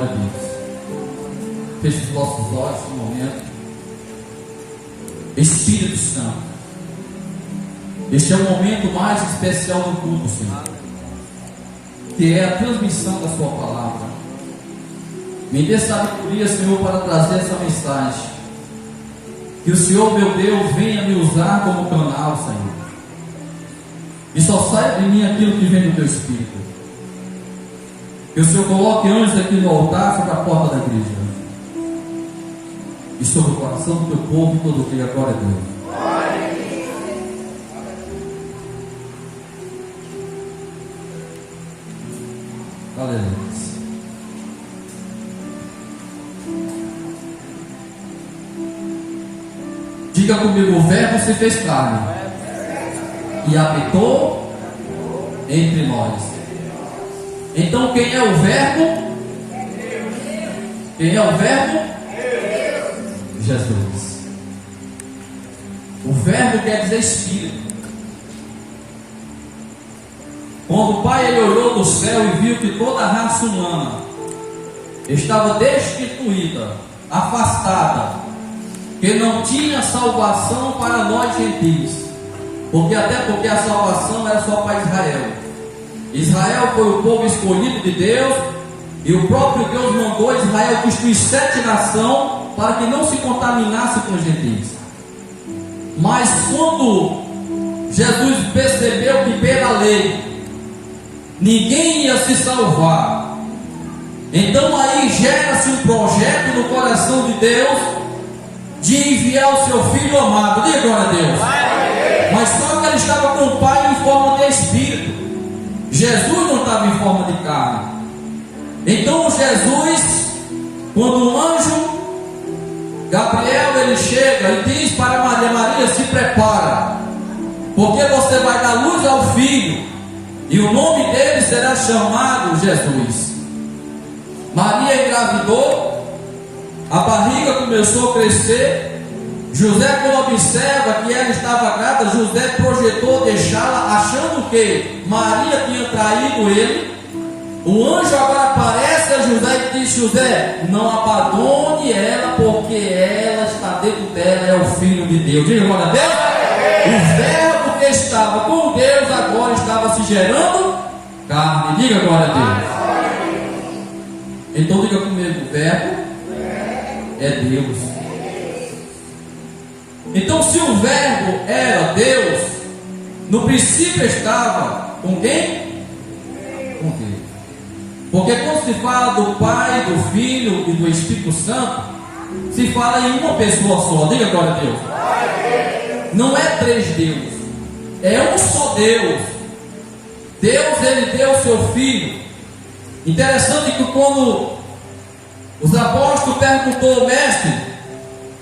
Glória a Deus. Feche os nossos olhos no momento. Espírito Santo, este é o momento mais especial do culto, Senhor, que é a transmissão da Sua palavra. Me dê sabedoria, Senhor, para trazer essa mensagem. Que o Senhor, meu Deus, venha me usar como canal, Senhor. E só saia de mim aquilo que vem do Teu Espírito. Que o Senhor coloque anjos aqui no altar, sobre a porta da igreja. E sobre o coração do Teu povo, todo dia, glória a Deus. Aleluia. Diga comigo: o Verbo se fez carne e habitou entre nós. Então quem é o Verbo? Quem é o Verbo? Jesus. O Verbo quer dizer Espírito. Quando o Pai ele olhou do céu e viu que toda a raça humana estava destituída, afastada, que não tinha salvação para nós gentios, porque a salvação era só para Israel. Israel foi o povo escolhido de Deus, e o próprio Deus mandou Israel destruir 7 nações para que não se contaminasse com os gentios. Mas quando Jesus percebeu que pela lei ninguém ia se salvar, então aí gera-se um projeto no coração de Deus de enviar o seu Filho amado. Diga glória a Deus. Mas só que ele estava com o Pai em forma de Espírito. Jesus não estava em forma de carne. Então Jesus, quando o anjo Gabriel ele chega e diz para Maria: Maria, se prepara, porque você vai dar luz ao filho, e o nome dele será chamado Jesus. Maria engravidou, a barriga começou a crescer. José, quando observa que ela estava grávida, José projetou deixá-la, achando que Maria tinha traído ele. O anjo agora aparece a José e diz: José, não abandone ela, porque ela está dentro dela, é o Filho de Deus. Diga glória a Deus. O Verbo que estava com Deus agora estava se gerando carne. Diga glória a Deus. Então diga comigo: o Verbo é Deus. Então, se o Verbo era Deus, no princípio estava com quem? Com Deus. Porque quando se fala do Pai, do Filho e do Espírito Santo, se fala em uma pessoa só. Diga glória a Deus. Não é 3 deuses, é um só Deus. Deus, ele deu o seu Filho. Interessante que quando os apóstolos perguntou: mestre,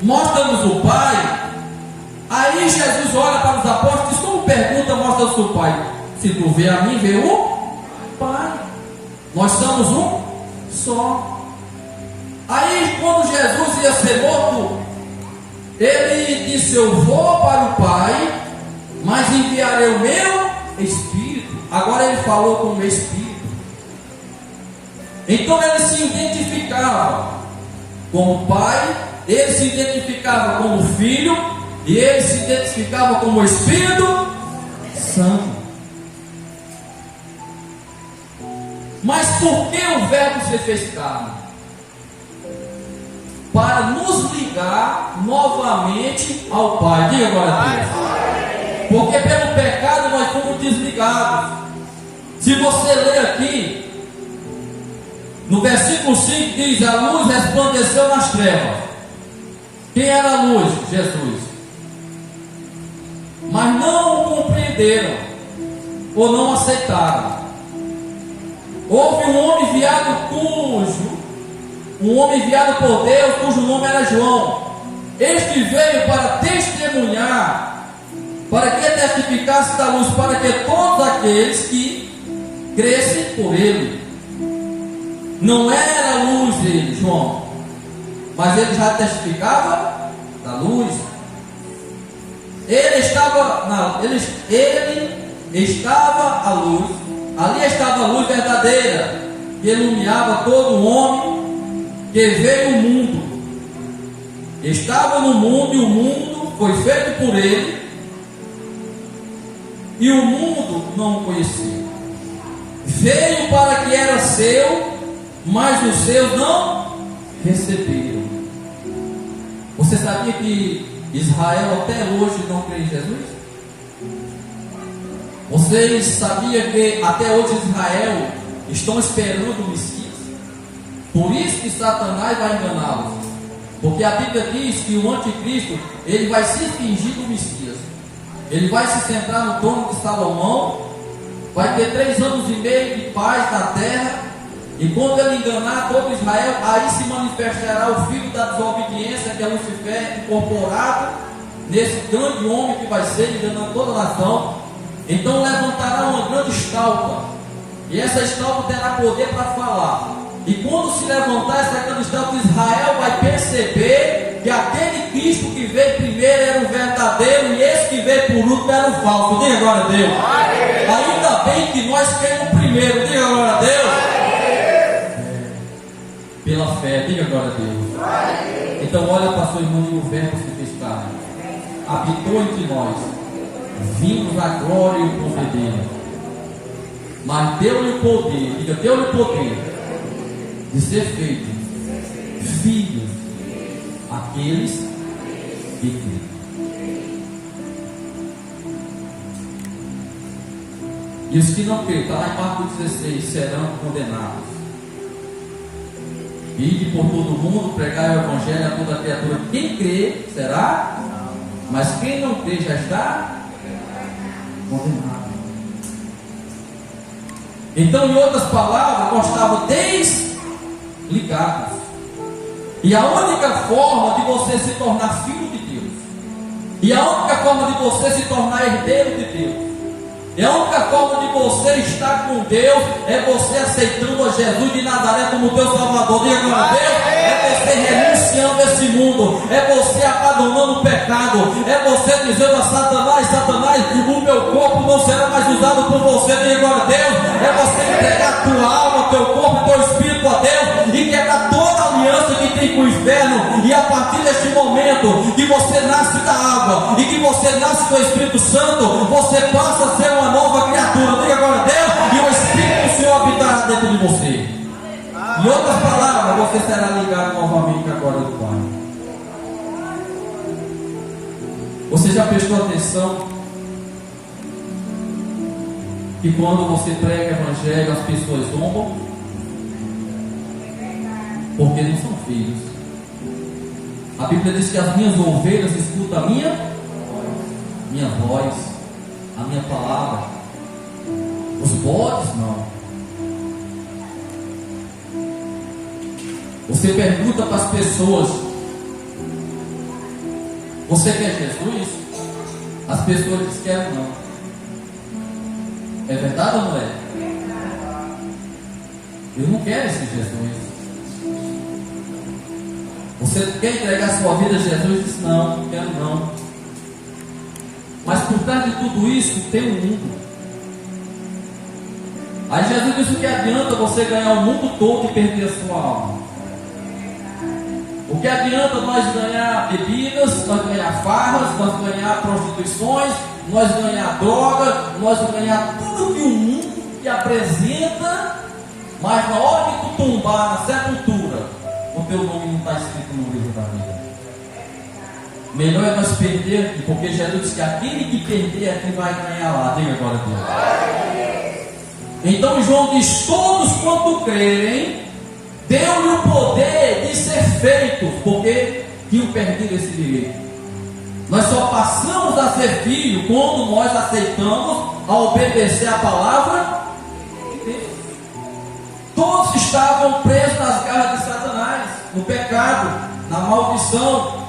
mostra-nos o Pai. Aí Jesus olha para os apóstolos e diz: como pergunta, mostra-nos o Pai? Se tu vê a mim, vê o Pai. Nós somos um só. Aí quando Jesus ia ser morto, ele disse: eu vou para o Pai, mas enviarei o meu Espírito. Agora ele falou com o Espírito. Então ele se identificava como Pai, ele se identificava como Filho, e ele se identificava como Espírito Santo. Mas por que o Verbo se fez carne? Para nos ligar novamente ao Pai. Diga agora a Deus. Porque pelo pecado nós fomos desligados. Se você ler aqui, no versículo 5 diz: a luz resplandeceu nas trevas. Quem era a luz? Jesus. Mas não o compreenderam, ou não aceitaram. Houve um homem enviado por Deus, cujo nome era João. Este veio para testemunhar, para que testificasse da luz, para que todos aqueles que crescem por ele. Não era a luz dele, João, mas ele já testificava da luz. Ele estava à luz. Ali estava a luz verdadeira, que iluminava todo homem que veio o mundo, estava no mundo e o mundo foi feito por ele, e o mundo não o conhecia. Veio para que era seu, mas os seus não receberam. Você sabia que Israel até hoje não crê em Jesus? Vocês sabiam que até hoje Israel estão esperando o Messias? Por isso que Satanás vai enganá-los. Porque a Bíblia diz que o anticristo, ele vai se fingir do Messias. Ele vai se sentar no trono de Salomão, vai ter 3 anos e meio de paz na terra, e quando ele enganar todo Israel, aí se manifestará o filho da desobediência, que é Lucifer, incorporado nesse grande homem que vai ser enganando toda a nação. Então levantará uma grande estátua, e essa estátua terá poder para falar. E quando se levantar essa grande estátua, Israel vai perceber que aquele Cristo que veio primeiro era o verdadeiro, e esse que veio por último era o falso. Diga glória a Deus. Ainda bem que nós cremos primeiro. Diga glória a Deus. Pela fé, diga glória a Deus. Então olha para sua irmã e o verbo se fez carne, habitou entre nós, vimos a glória e o poder dele, mas deu-lhe o poder, diga, deu-lhe o poder de ser feito filhos aqueles que creem. E os que não creem, está lá em Marcos 16, serão condenados. Ide por todo mundo, pregai o evangelho a toda criatura. Quem crê será, mas quem não crê já está condenado. Então, em outras palavras, nós estávamos desligados. E a única forma de você se tornar filho de Deus, e a única forma de você se tornar herdeiro de Deus, e a única forma de você estar com Deus é você aceitando a Jesus de Nazaré como teu Salvador. Diga glória a Deus. É você renunciando a esse mundo, é você abandonando o pecado, é você dizendo a Satanás: Satanás, o meu corpo não será mais usado por você. Diga glória a Deus. É você entregar a tua alma, teu corpo, teu espírito a Deus e quebrar toda a aliança que tem com o inferno. E a partir deste momento que você nasce da água e que você nasce do Espírito Santo, você passa a ser uma nova criatura. Diga glória a Deus. E o Espírito do Senhor habitará dentro de você. Em outras palavras, você será ligado novamente à glória do Pai. Você já prestou atenção que quando você prega o evangelho, as pessoas zombam? Porque não são filhos. A Bíblia diz que as minhas ovelhas escutam a minha voz, a minha palavra. Os bodes não. Você pergunta para as pessoas: você quer Jesus? As pessoas dizem que não. É verdade ou não é? Eu não quero esse Jesus. Você quer entregar sua vida a Jesus? Diz: não quero não. Mas por trás de tudo isso tem um mundo. Aí Jesus disse: o que adianta você ganhar o mundo todo e perder a sua alma? O que adianta nós ganhar bebidas, nós ganhar farras, nós ganhar prostituições, nós ganhar droga, nós ganhar tudo que o mundo te apresenta, mas na hora que tu tombar na sepultura, o teu nome não está escrito no livro da vida. Melhor é nós perder aqui, porque Jesus disse que aquele que perder aqui vai ganhar lá. Diga agora a Deus. Então João diz: todos quanto crerem, deu-lhe o poder de ser feitos, porque tinham perdido esse direito. Nós só passamos a ser filho quando nós aceitamos a obedecer a palavra de Deus. Todos estavam presos nas garras de Satanás, no pecado, na maldição.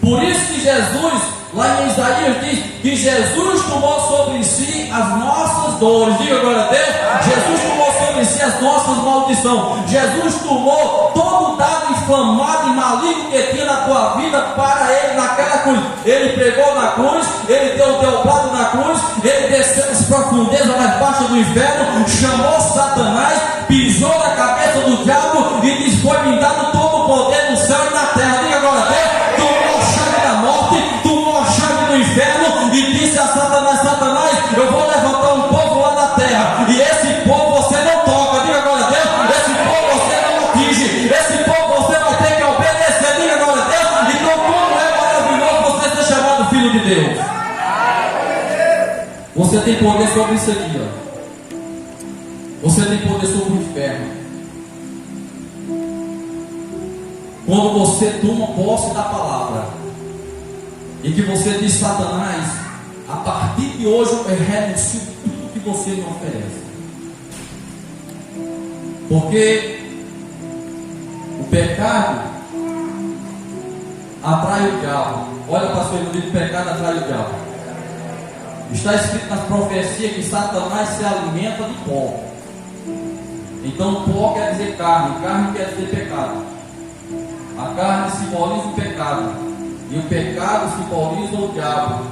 Por isso que Jesus, lá em Isaías, diz que Jesus tomou sobre si as nossas dores. Diga glória a Deus. Jesus tomou sobre si as nossas maldições. Jesus tomou todo o dado inflamado e maligno que tinha na tua vida para ele naquela cruz. Ele pregou na cruz, ele deu o dobrado na cruz, ele desceu nas profundezas mais baixas do inferno, chamou Satanás, pisou na cabeça do diabo e disse: foi me dado todo Você tem poder sobre isso aqui, ó. Você tem poder sobre o inferno. Quando você toma posse da palavra e que você diz: Satanás, a partir de hoje eu renuncio tudo que você me oferece. Porque o pecado atrai o diabo. Olha para a sua irmã, o pecado atrai o diabo. Está escrito nas profecias que Satanás se alimenta de pó. Então pó quer dizer carne, carne quer dizer pecado. A carne simboliza o pecado e o pecado simboliza o diabo.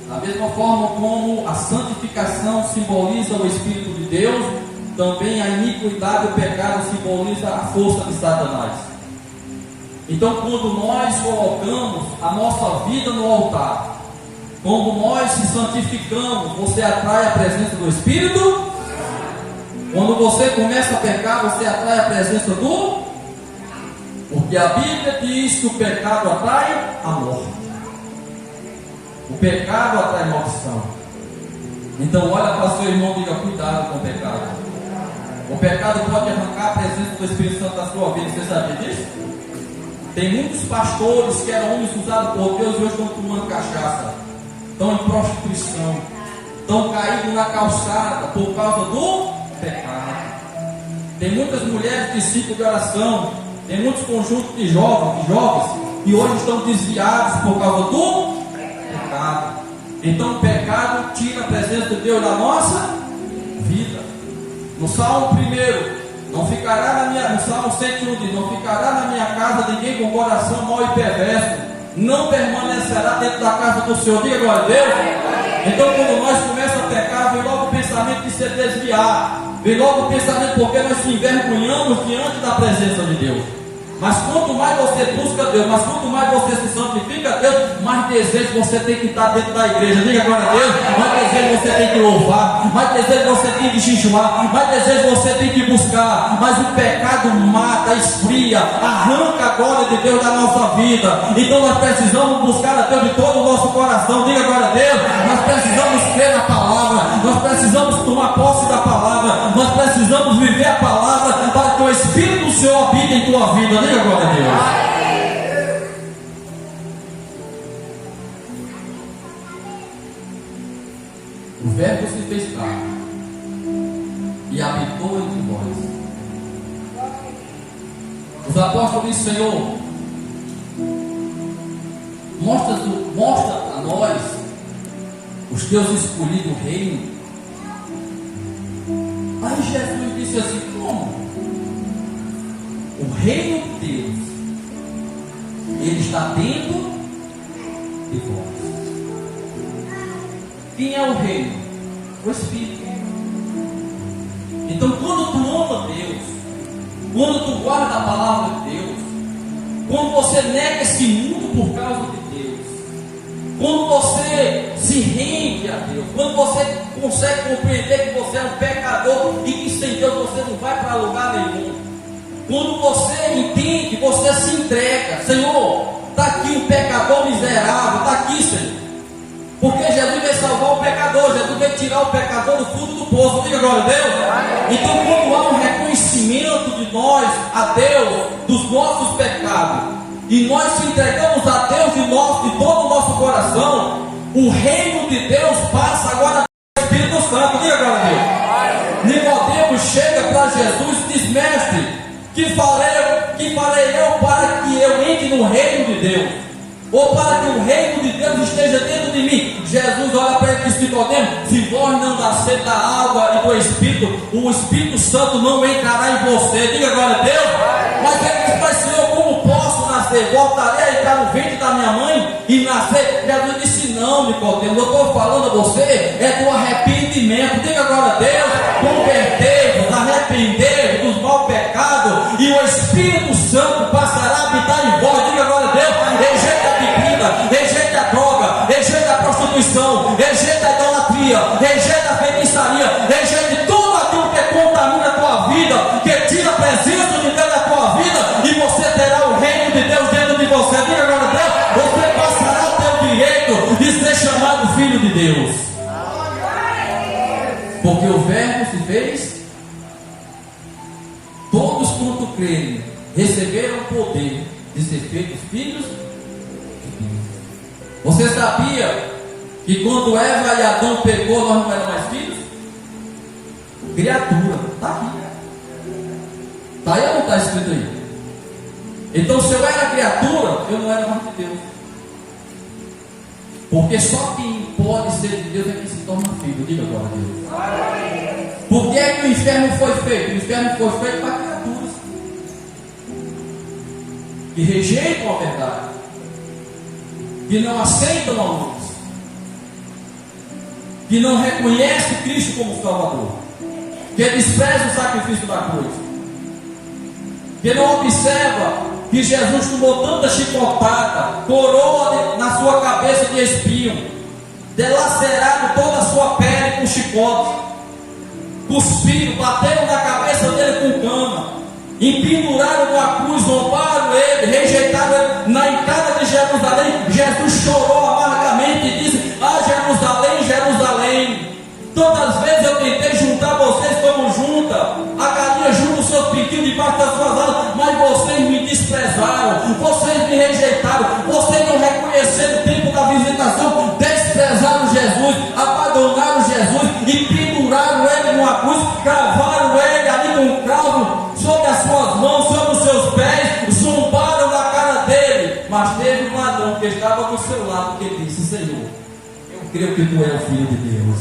Da mesma forma como a santificação simboliza o Espírito de Deus, também a iniquidade e o pecado simboliza a força de Satanás. Então, quando nós colocamos a nossa vida no altar, quando nós se santificamos, você atrai a presença do Espírito. Quando você começa a pecar, você atrai a presença do... Porque a Bíblia diz que o pecado atrai a morte. O pecado atrai maldição. Então olha para seu irmão e diga: cuidado com o pecado. O pecado pode arrancar a presença do Espírito Santo da sua vida. Você sabia disso? Tem muitos pastores que eram homens usados por Deus e hoje estão tomando cachaça, estão em prostituição, estão caídos na calçada por causa do pecado. Tem muitas mulheres de ciclo de oração, tem muitos conjuntos de jovens que hoje estão desviados por causa do pecado. Então o pecado tira a presença de Deus da nossa vida. No Salmo 1, não ficará na minha, no Salmo 101 diz: não ficará na minha casa ninguém com coração mau e perverso, não permanecerá dentro da casa do Senhor. Diga glória a Deus. Então quando nós começamos a pecar, vem logo o pensamento de se desviar, vem logo o pensamento porque nós se envergonhamos diante da presença de Deus. Mas quanto mais você busca Deus, mas quanto mais você se santifica a Deus, mais desejo você tem que estar dentro da igreja. Diga glória a Deus. Mais desejo você tem que louvar, mais desejo você tem que jejuar, mais desejo você tem que buscar. Mas o pecado mata, esfria, arranca a glória de Deus da nossa vida. Então nós precisamos buscar a Deus de todo o nosso coração. Diga glória a Deus. Nós precisamos crer na palavra, nós precisamos tomar posse da palavra, nós precisamos viver a palavra para que o Espírito do Senhor habite em tua vida. Diga glória a Deus. O Verbo se fez carne e habitou entre nós. Os apóstolos dizem: Senhor, mostra a nós os teus escolhidos no reino. Aí Jesus disse assim: como? O reino de Deus, ele está dentro de vós. Quem é o reino? O Espírito. Então quando tu ama Deus, quando tu guarda a palavra de Deus, quando você nega esse mundo por causa de Deus, quando você se rende a Deus, quando você consegue compreender que você é um pecador e que sem Deus você não vai para lugar nenhum, quando você entende, você se entrega: Senhor, está aqui um pecador miserável, está aqui, Senhor. Porque Jesus veio salvar o pecador, Jesus veio tirar o pecador do fundo do poço. Diga glória a Deus. Então quando há um reconhecimento de nós, a Deus, dos nossos pecados, e nós se entregamos a Deus de todo o nosso coração, o reino de Deus passa agora no Espírito Santo. Diga glória a Deus. Nicodemo chega para Jesus e diz: mestre, que farei eu para que eu entre no reino de Deus? Ou para que o reino de Deus esteja dentro de mim? Jesus olha para ele e diz: Nicodemo, se vós não nascer da água e do Espírito, o Espírito Santo não entrará em você. Diga glória a Deus. Mas ele diz: mas Senhor, como posso nascer? Voltarei a entrar no ventre da minha mãe e nascer? Jesus disse: não, Nicodemo, eu estou falando a você é do arrependimento. Diga glória a Deus. Convertei-vos, arrependei-vos dos maus pecados, e o Espírito Santo passará a habitar em vós. Diga glória a Deus. Rejeita a bebida, rejeita a droga, rejeita a prostituição, rejeita a idolatria, rejeita a feitiçaria, rejeita tudo aquilo que contamina a tua vida, que tira a presença de Deus da tua vida, e você terá o reino de Deus dentro de você. Diga agora a Deus, você passará o teu direito de ser chamado filho de Deus. Porque o Verbo se fez. Todos quanto crerem receberam o poder de ser feitos filhos de Deus. Você sabia que quando Eva e Adão pecou, nós não éramos mais filhos? Criatura, está aqui. Está aí ou não está escrito aí? Então, se eu era criatura, eu não era mais de Deus. Porque só quem pode ser de Deus é quem se torna filho. Diga agora a Deus. Por que é que o inferno foi feito? O inferno foi feito para criaturas que rejeitam a verdade, que não aceitam a luz, que não reconhecem Cristo como Salvador, que despreza o sacrifício da cruz, que não observa que Jesus tomou tanta chicotada, coroa na sua cabeça de espinho, delacerado toda a sua pele com chicote, cuspiram, bateram na cabeça dele com cama, empenduraram numa cruz, zombaram ele, rejeitaram ele. Na entrada de Jerusalém, Jesus chorou amargamente e disse: ah, Jerusalém, Jerusalém, tantas vezes eu tentei juntar vocês como junta a galinha junta os seus pintinhos debaixo das suas asas, mas vocês me desprezaram, vocês me rejeitaram, vocês não reconheceram o tempo da visitação, desprezaram Jesus, abandonaram Jesus e penduraram ele numa cruz, cravaram ele ali com um cravo sobre as suas mãos, sobre os seus pés, zombaram na cara dele. Mas teve um ladrão que estava do seu lado que disse: Senhor, eu creio que tu és o Filho de Deus.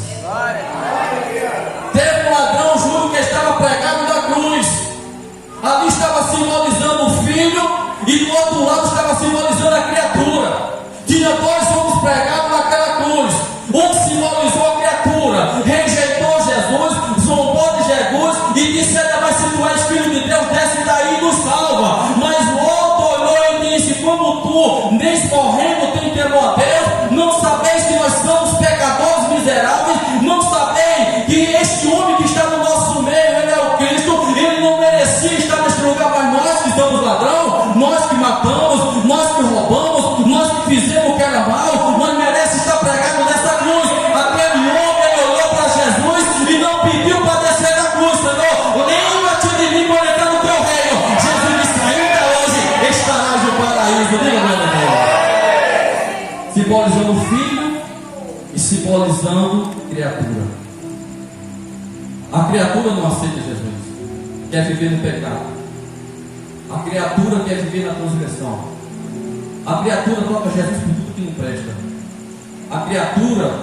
Teve um ladrão junto que estava pregado na cruz. Ali estava simbolizando o filho e do outro lado estava simbolizando a criatura. Tinha dois homens pregados naquela cruz. Um simbolizou a criatura, rejeitou Jesus, zombou de Jesus e disse: mas se tu és filho de Deus, desce daí e nos salva. Mas o outro olhou e disse: como tu, nem morrendo, tem temor a Deus, não sabeis que nós somos pecadores miseráveis, não sabeis que este homem que está no nosso meio, ele é o Cristo, ele não merecia estar neste lugar, mas nós que somos ladrão, nós que matamos, nós que roubamos, nós que fizemos o que era mal, nós merecemos estar pregado nessa cruz. Aquele homem, ele olhou para Jesus e não pediu para descer da cruz: Senhor, lembra-te de mim quando entrar no teu reino. Jesus disse: ainda hoje estarás no paraíso. Diga glória a Deus. Simbolizando o filho e simbolizando criatura. A criatura não aceita Jesus, quer viver no pecado. A criatura quer viver na transgressão. A criatura toca Jesus por tudo que não presta. A criatura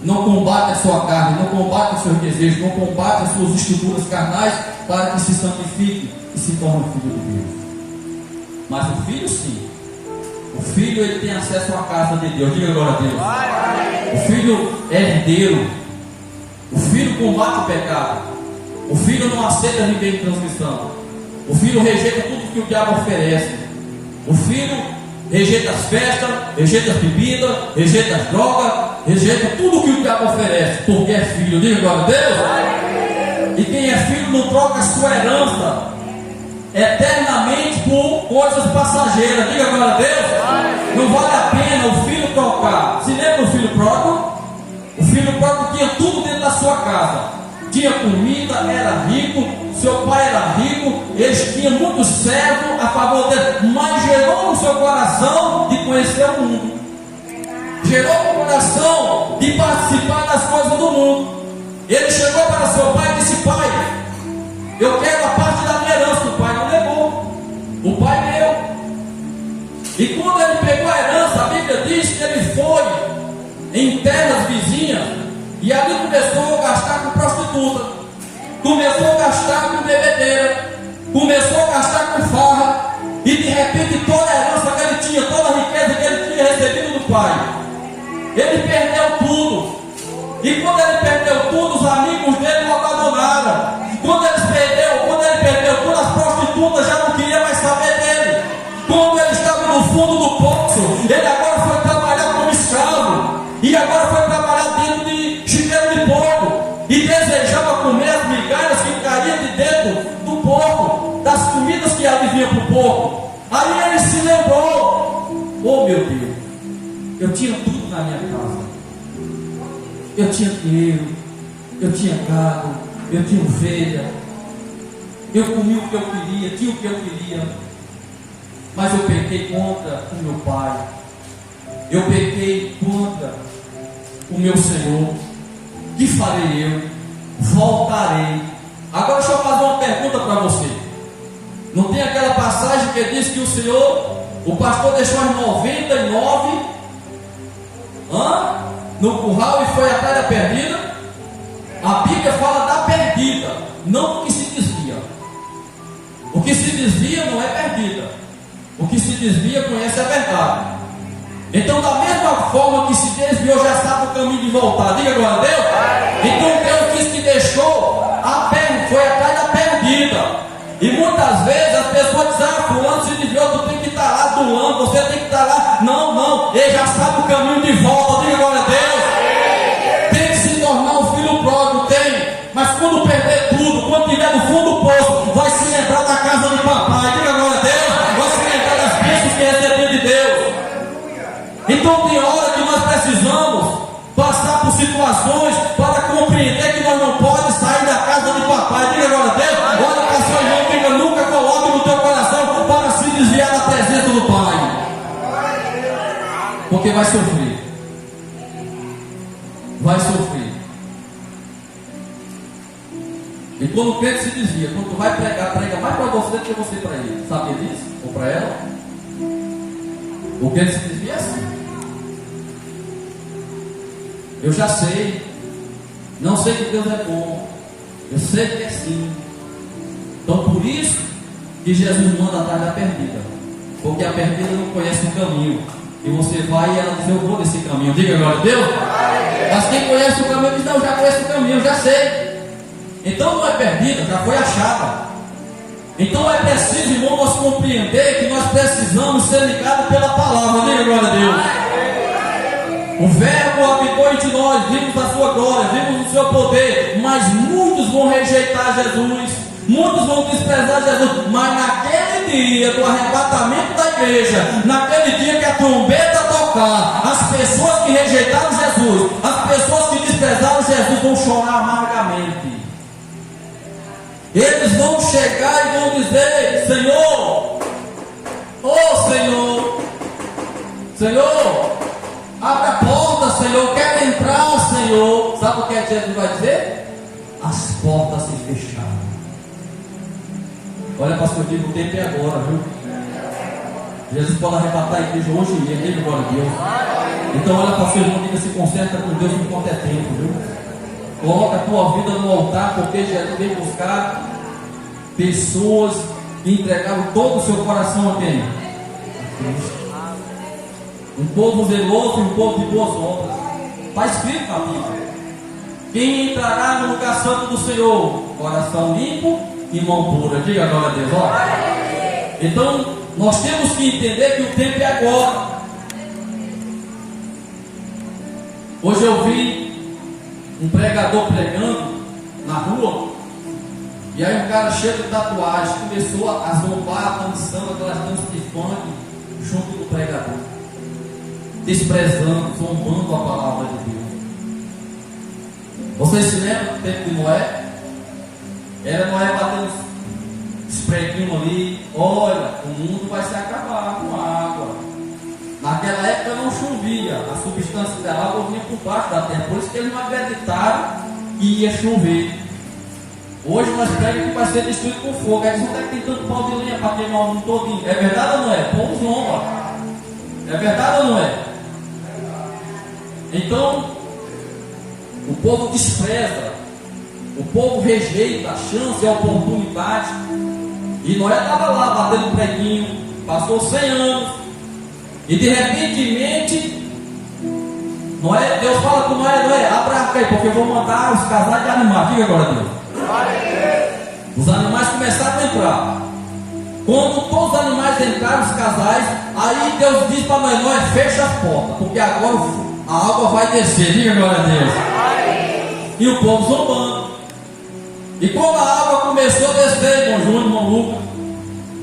não combate a sua carne, não combate os seus desejos, não combate as suas estruturas carnais para que se santifique e se torne filho de Deus. Mas o filho sim. O filho, ele tem acesso à casa de Deus. Diga agora a Deus. O filho é herdeiro. O filho combate o pecado. O filho não aceita viver em transmissão. O filho rejeita tudo que o diabo oferece. O filho rejeita as festas, rejeita as bebidas, rejeita as drogas, rejeita tudo que o diabo oferece, porque é filho. Diga agora a Deus. E quem é filho não troca a sua herança eternamente por coisas passageiras. Diga agora a Deus. Não vale a pena o filho trocar. Se lembra do filho pródigo? O filho pródigo tinha tudo dentro da sua casa. Tinha comida, era rico, seu pai era rico, eles tinham muitos servos a favor dele, mas gerou no seu coração de conhecer o mundo. Gerou no coração de participar das coisas do mundo. Ele chegou para seu pai e disse: pai, eu quero a parte da minha herança. O pai não levou. O pai deu. E quando ele pegou a herança, a Bíblia diz que ele foi em terras vizinhas e ali começou a gastar com prostituta, começou a gastar com bebedeira, começou a gastar com farra, e de repente toda a herança que ele tinha, toda a riqueza que ele tinha recebido do pai, ele perdeu tudo. E quando ele perdeu tudo, os amigos dele o abandonaram. Quando ele perdeu tudo, as prostitutas já não queriam mais saber dele. Quando ele estava no fundo do poço, ele agora foi trabalhar como escravo, e agora foi trabalhar dentro de chiqueiro de porco, e desejava comer as migalhas que caíam de dentro do porco, das comidas que ali vinham para o porco. Aí ele se lembrou: oh meu Deus, eu tinha tudo na minha casa, eu tinha dinheiro, eu tinha gado, eu tinha ovelha, eu comi o que eu queria, tinha o que eu queria, mas eu pequei contra o meu pai, eu pequei contra o meu Senhor. Que farei eu? Voltarei. Agora deixa eu fazer uma pergunta para você. Não tem aquela passagem que diz que o Senhor, o pastor deixou as 99 no curral e foi atrás da perdida? A Bíblia fala da perdida, não do que se desvia. O que se desvia não é perdida. O que se desvia conhece a verdade. Então, da mesma forma que se desviou, já sabe o caminho de voltar. Diga glória a Deus. Então Deus disse que deixou foi atrás da perdida. E muitas vezes as pessoas dizem: fulano se desviou, tu tem que estar lá doando, você tem que estar lá. Não, ele já sabe o caminho de volta. Diga glória a Deus. Tem que se tornar um filho pródigo, tem. Mas quando perder tudo, quando estiver no fundo do poço, vai se lembrar da casa do papai. Diga glória a Deus. Vai se lembrar das bênçãos que recebeu de Deus. Então tem hora que nós precisamos passar por situações para compreender que nós não podemos sair da casa de papai. Diga glória a Deus. Olha para seu irmão, diga: nunca coloque no teu coração para se desviar da presença do Pai, porque vai sofrer. Vai sofrer. E quando o crente se desvia, quando tu vai pregar, prega mais para você do que você para ele. Sabia disso? Ou para ela? O crente se desvia assim. Eu já sei. Não sei que Deus é bom. Eu sei que é sim. Então por isso que Jesus manda atrás da perdida. Porque a perdida não conhece o caminho. E você vai e ela diz: eu vou nesse caminho. Diga glória a Deus. Mas quem conhece o caminho diz: não, já conheço o caminho, eu já sei. Então não é perdida, já foi achada. Então é preciso, irmão, nós compreender que nós precisamos ser ligados pela palavra. Diga glória a Deus. O Verbo habitou entre nós, vimos a sua glória, vimos o seu poder, mas muitos vão rejeitar Jesus, muitos vão desprezar Jesus. Mas naquele dia do arrebatamento da igreja, naquele dia que a trombeta tocar, as pessoas que rejeitaram Jesus, as pessoas que desprezaram Jesus vão chorar amargamente. Eles vão chegar e vão dizer: Senhor, oh Senhor, Senhor, abre a porta, Senhor, eu quero entrar, Senhor. Sabe o que Jesus vai dizer? As portas se fecharam. Olha, pastor, digo, o tempo é agora, viu? Jesus pode arrebatar a igreja hoje e ele, glória a Deus. Então olha para o seu irmão, diga: se conserta com Deus enquanto é tempo, viu? Coloca a tua vida no altar, porque Jesus veio buscar pessoas que entregaram todo o seu coração a quem? A Cristo. Um povo zeloso e um povo de boas obras. Está escrito na Bíblia: quem entrará no lugar santo do Senhor? Coração limpo e mão pura. Diga glória a Deus. Olha. Então nós temos que entender que o tempo é agora. Hoje eu vi um pregador pregando na rua, e aí um cara cheio de tatuagem começou a zombar, dançando aquelas danças de funk junto do pregador, desprezando, zombando a palavra de Deus. Vocês se lembram do tempo de Noé? Era Noé batendo os preguinhos ali: olha, o mundo vai se acabar com a água. Naquela época não chovia, a substância da água vinha por baixo da terra, por isso que eles não acreditaram que ia chover. Hoje nós pregamos que vai ser destruído com fogo. Aí eles não tem tanto pau de lenha para queimar o mundo todinho. É verdade ou não é? O povo zomba. É verdade ou não é? Então, o povo despreza, o povo rejeita a chance e a oportunidade. E Noé estava lá batendo preguinho, passou 100 anos. E de repente, Noé, Deus fala com Noé: Noé, abre a arca aí, porque eu vou mandar os casais de animais. Diga agora a Deus. Os animais começaram a entrar. Quando todos os animais entraram, os casais, aí Deus diz para Noé: Noé, fecha a porta, porque agora a água vai descer. Diga agora a Deus. E o povo zombando. E quando a água começou a descer, irmão Júnior, irmão Lucas,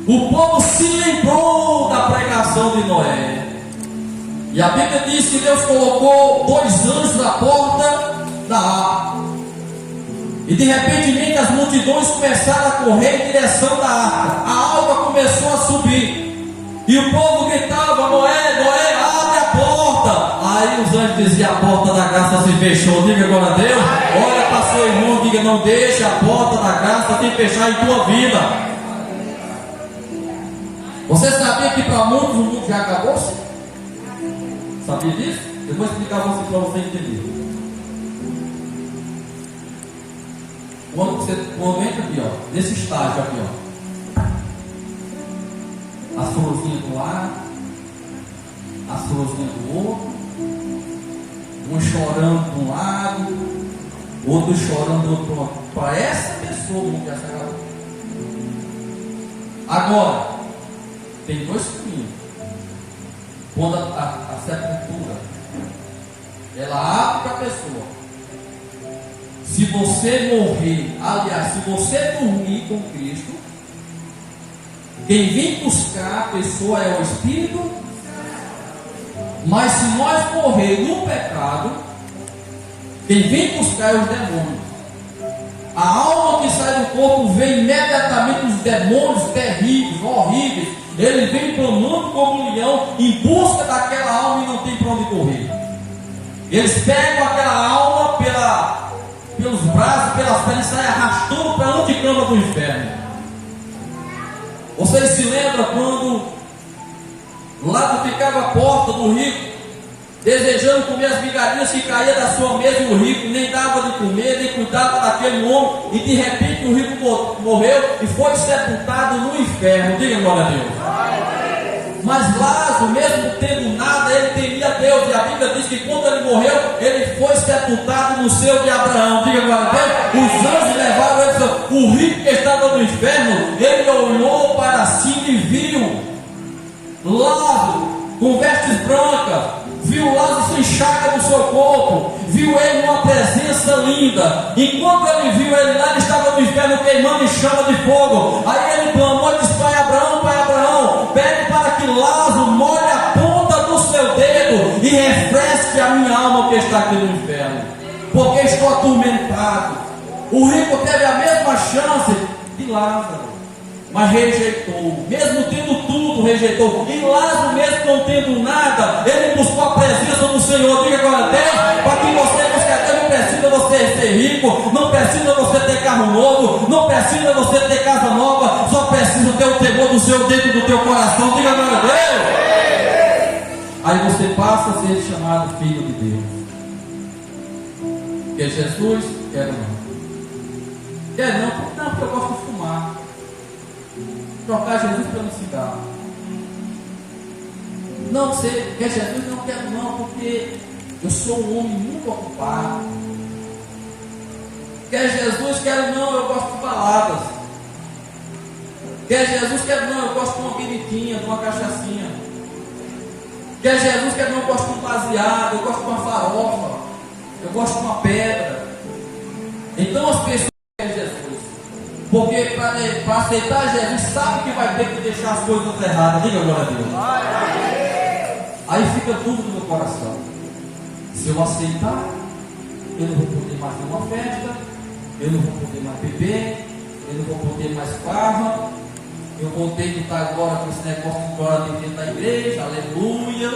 o povo se lembrou da pregação de Noé. E a Bíblia diz que Deus colocou 2 anjos na porta da arca. E de repente as multidões começaram a correr em direção da arca. A água começou a subir. E o povo gritava: Noé, Noé, abre a porta. Aí os anjos diziam: a porta da graça se fechou. Diga agora a Deus. Olha para seu irmão, diga: não deixe a porta da graça se fechar em tua vida. Você sabia que para muitos o mundo já acabou-se? Sabia disso? Eu vou explicar para você entender. Quando entra aqui, ó, nesse estágio aqui, ó, as florzinhas do lado, as florzinhas do outro, um chorando de um lado, outro chorando do outro lado. Para essa pessoa não quer ser. Agora, tem dois caminhos. Quando a sepultura ela abre para a pessoa. Se você morrer, aliás, se você dormir com Cristo, quem vem buscar a pessoa é o Espírito. Mas se nós morrer no pecado, quem vem buscar é os demônios. A alma que sai do corpo vê imediatamente os demônios terríveis, horríveis. Ele vem clamando como um leão em busca daquela alma e não tem para onde correr. Eles pegam aquela alma pelos braços, pelas pernas, e saem arrastando para a anticama do inferno. Vocês se lembram quando lá ficava a porta do rico, desejando comer as migalhinhas que caíam da sua mesa, o rico nem dava de comer, nem cuidava daquele homem, e de repente o rico morreu e foi sepultado no inferno. Diga glória a Deus. Mas Lázaro, mesmo tendo nada, ele temia Deus, e a Bíblia diz que quando ele morreu, ele foi sepultado no seio de Abraão. Diga agora a Deus. Os anjos levaram ele, o rico que estava no inferno, ele olhou para cima e viu Lázaro com vestes brancas, viu Lázaro sem chaga no seu corpo, viu ele numa presença linda. Enquanto ele viu ele lá, ele estava no inferno queimando em chama de fogo. Aí ele clamou e disse: Pai Abraão, pede para que Lázaro molhe a ponta do seu dedo e refresque a minha alma que está aqui no inferno, porque estou atormentado. O rico teve a mesma chance de Lázaro, mas rejeitou, mesmo tendo tudo, rejeitou. E Lázaro, mesmo não tendo nada, ele buscou a presença do Senhor. Diga agora a Deus, para que você busque a Deus. Não precisa você ser rico, não precisa você ter carro novo, não precisa você ter casa nova, só precisa ter o temor do seu dentro do teu coração. Diga agora a Deus. Aí você passa a ser chamado filho de Deus. Quer Jesus? Quero não. Quer não? Não, porque eu gosto de fumar. Trocar Jesus pelo cigarro. Não, você quer Jesus? Não quero não, porque eu sou um homem muito ocupado. Quer Jesus? Quero não, eu gosto de baladas. Quer Jesus? Quero não, eu gosto de uma biritinha, de uma cachaçinha. Quer Jesus? Quero não, eu gosto de um baseado, eu gosto de uma farofa, eu gosto de uma pedra. Então as pessoas querem Jesus, porque para aceitar Jesus, sabe que vai ter que deixar as coisas erradas. Diga glória a Deus. Aí fica tudo no meu coração. Se eu aceitar, eu não vou poder mais ter uma festa, eu não vou poder mais beber, eu não vou poder mais farra, eu vou ter que estar agora com esse negócio de glória a Deus dentro da igreja, aleluia.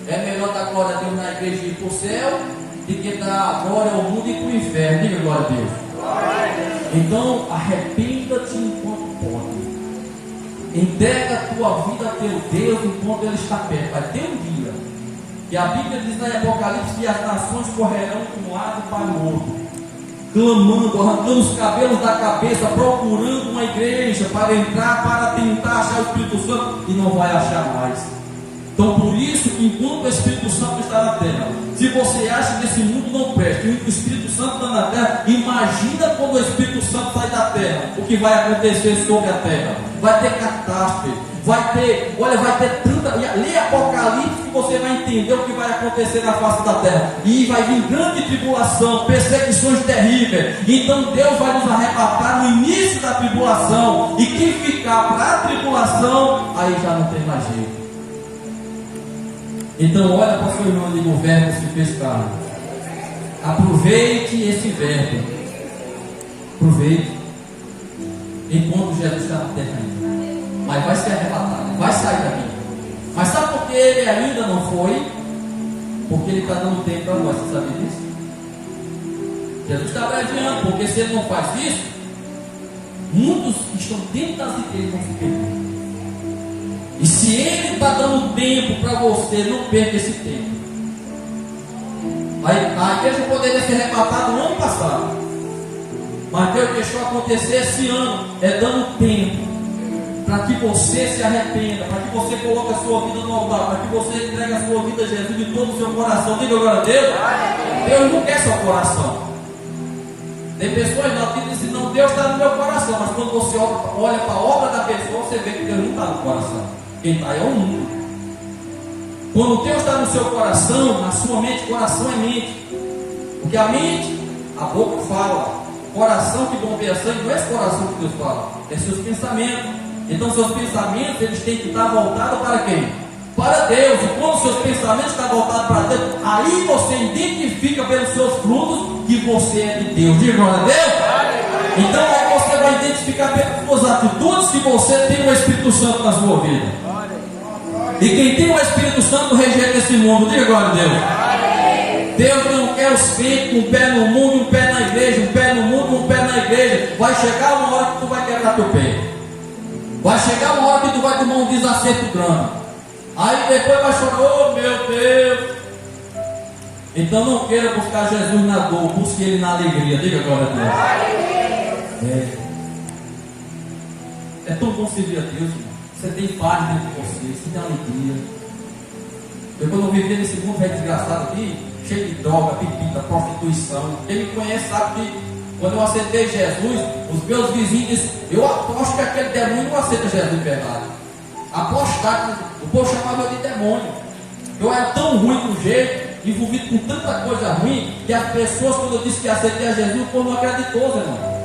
É melhor dar glória a Deus na igreja e ir para o céu, do que dar glória ao mundo e ir para o inferno. Diga glória a Deus. Então, arrependa-te enquanto pode. Entrega a tua vida a teu Deus enquanto Ele está perto. Vai ter um dia, e a Bíblia diz na Apocalipse que as nações correrão de um lado para o outro, clamando, arrancando os cabelos da cabeça, procurando uma igreja para entrar, para tentar achar o Espírito Santo, e não vai achar mais. Então, por isso que enquanto o Espírito Santo está na terra, se você acha que esse mundo não presta, que o Espírito Santo está na terra, imagina quando o Espírito Santo sai da terra, o que vai acontecer sobre a terra. Vai ter catástrofe, vai ter tanta. Lê Apocalipse que você vai entender o que vai acontecer na face da terra. E vai vir grande tribulação, perseguições terríveis. Então Deus vai nos arrebatar no início da tribulação. E quem ficar para a tribulação, aí já não tem mais jeito. Então olha para o seu irmão e diga: o verbo se fez carne. Aproveite esse verbo. Aproveite enquanto Jesus está na terra ainda. Mas vai ser arrebatado, vai sair daqui. Mas sabe por que ele ainda não foi? Porque ele está dando tempo para nós. Você sabia disso? Jesus está abreviando, porque se ele não faz isso, muitos que estão dentro das igrejas vão se perder. E se ele está dando tempo para você, não perca esse tempo. A igreja poderia ser arrebatada no ano passado, mas Deus deixou acontecer esse ano, dando tempo para que você se arrependa, para que você coloque a sua vida no altar, para que você entregue a sua vida a Jesus de todo o seu coração. Diga agora a Deus. Deus não quer seu coração. Tem pessoas lá que dizem, não, Deus está no meu coração, mas quando você olha para a obra da pessoa, você vê que Deus não está no coração. Quem está é o mundo. Quando Deus está no seu coração, na sua mente, coração é mente. Porque a mente, a boca fala. Coração que bombeia sangue não é esse coração que Deus fala, é seus pensamentos. Então seus pensamentos, eles têm que estar voltados para quem? Para Deus. E quando seus pensamentos estão voltados para Deus, aí você identifica pelos seus frutos que você é de Deus. Diga glória a Deus. Então aí você vai identificar pelas suas atitudes que você tem o Espírito Santo na sua vida. E quem tem o Espírito Santo rejeita esse mundo. Diga glória a Deus. Deus não quer os crentes com um pé no mundo e um pé na igreja, um pé no mundo e um pé na igreja. Vai chegar uma hora que tu vai quebrar teu pé. Vai chegar uma hora que tu vai tomar um desacerto grande. Aí depois vai chorar, oh meu Deus. Então não queira buscar Jesus na dor, busque Ele na alegria. Diga glória a Deus. É tão bom servir a Deus, irmão. Você tem paz dentro de você, você tem alegria. Eu quando eu vivia nesse mundo velho desgraçado aqui, cheio de droga, bebida, prostituição. Quem me conhece sabe que quando eu aceitei Jesus, os meus vizinhos disseram, eu aposto que aquele demônio não aceita Jesus de verdade. Apostar, o povo chamava eu de demônio. Eu era tão ruim do jeito, envolvido com tanta coisa ruim, que as pessoas, quando eu disse que aceitei a Jesus, o povo não acreditou, irmão.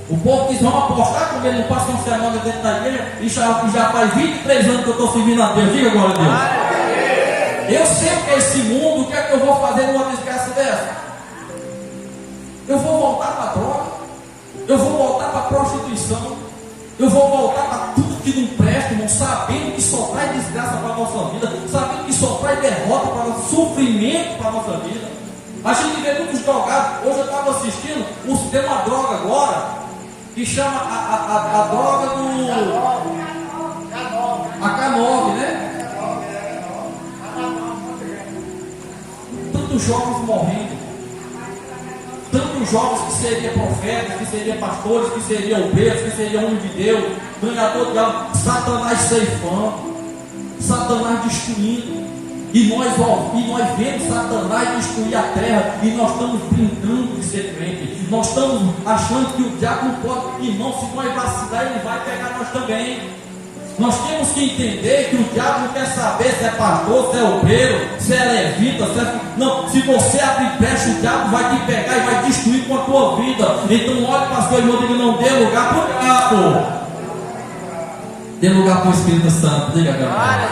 O povo diz, vamos apostar como ele não passa uma semana dentro da igreja, e já faz 23 anos que eu estou servindo a Deus. Diga agora a Deus. Eu sei que é esse mundo, o que é que eu vou fazer numa desgraça dessa? Eu vou voltar para a droga, eu vou voltar para a prostituição, eu vou voltar para tudo que não presta, irmão, sabendo que só traz desgraça para a nossa vida, sabendo que só traz derrota para o nosso sofrimento para a nossa vida. A gente vê muitos drogados. Hoje eu estava assistindo, tem uma droga agora que chama a droga do a K9, né? Tantos jovens morrendo, tantos jovens que seriam profetas, que seriam pastores, que seriam obreiros, que seriam homens de Deus, ganhador de alma, Satanás ceifando, Satanás destruindo. E nós vemos Satanás destruir a terra, e nós estamos brincando de ser crente. Nós estamos achando que o diabo não pode, irmão, se nós vacilar, ele vai pegar nós também. Nós temos que entender que o diabo não quer saber se é pastor, se é obreiro, se é levita, não, se você abrir brecha, o diabo vai te pegar e vai destruir com a tua vida. Então olhe para o seu irmão e diga, não dê lugar para o diabo. Dê lugar para o Espírito Santo. Diga, galera.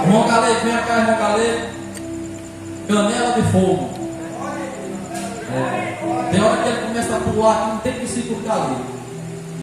Irmão Galego, vem cá, irmão Galego. Canela de fogo. Tem hora que ele começa a pular, não tem que se tocar ali.